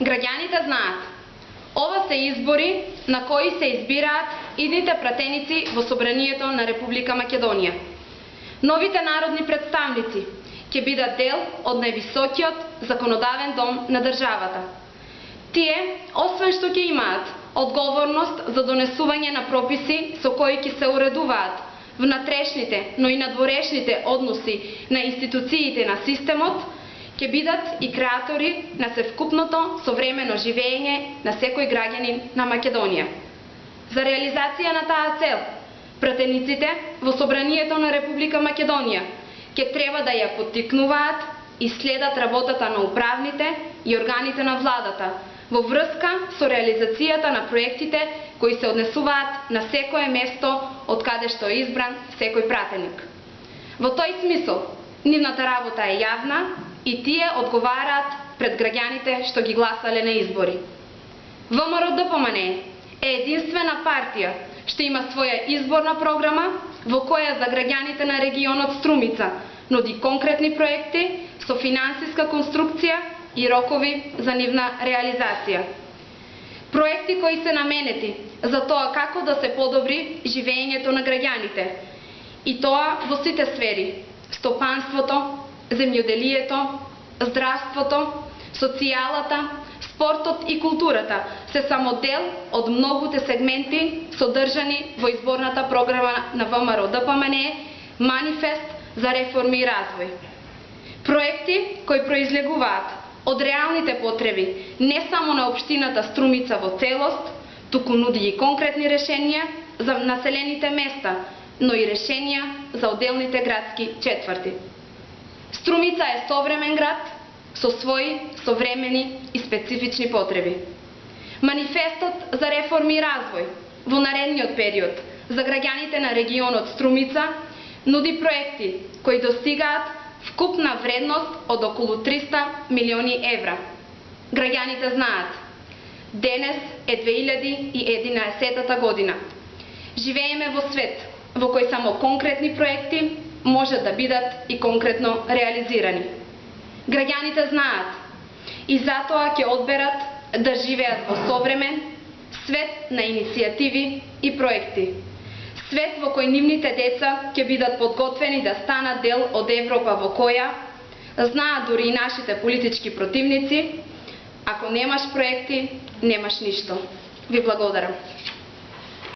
Граѓаните знаат, ова се избори на кои се избираат идните пратеници во Собранието на Република Македонија. Новите народни представници ќе бидат дел од највисокиот законодавен дом на државата. Тие, освен што ќе имаат одговорност за донесување на прописи со кои ќе се уредуваат внатрешните, но и надворешните односи на институциите на системот, ќе бидат и креатори на севкупното современо живење на секој граѓанин на Македонија. За реализација на таа цел, пратениците во Собранието на Република Македонија ќе треба да ја поттикнуваат и следат работата на управните и органите на владата во врска со реализацијата на проектите кои се однесуваат на секое место од каде што е избран секој пратеник. Во тој смисол, нивната работа е јавна и тие одговараат пред граѓаните што ги гласале на избори. ВМРО-ДПМН е единствена партија што има своја изборна програма во која за граѓаните на регионот Струмица нуди конкретни проекти со финансиска конструкција и рокови за нивна реализација. Проекти кои се наменети за тоа како да се подобри живеењето на граѓаните, и тоа во сите сфери: стопанството, земјоделието, здравството, социјалата, спортот и културата се само дел од многуте сегменти содржани во изборната програма на ВМРО-ДПМН Манифест за реформи и развој. Проекти кои произлегуваат од реалните потреби не само на општината Струмица во целост, туку нуди и конкретни решенија за населените места, но и решенија за отделните градски четврти. Струмица е современ град со своји современи и специфични потреби. Манифестот за реформи и развој во наредниот период за граѓаните на регионот Струмица нуди проекти кои достигаат вкупна вредност од околу 300 милиони евра. Граѓаните знаат, денес е 2011 година. Живееме во свет во кој само конкретни проекти може да бидат и конкретно реализирани. Граѓаните знаат и затоа ќе одберат да живеат во современ свет на иницијативи и проекти. Свет во кој нивните деца ќе бидат подготвени да станат дел од Европа во која, знаат дури и нашите политички противници, ако немаш проекти, немаш ништо. Ви благодарам.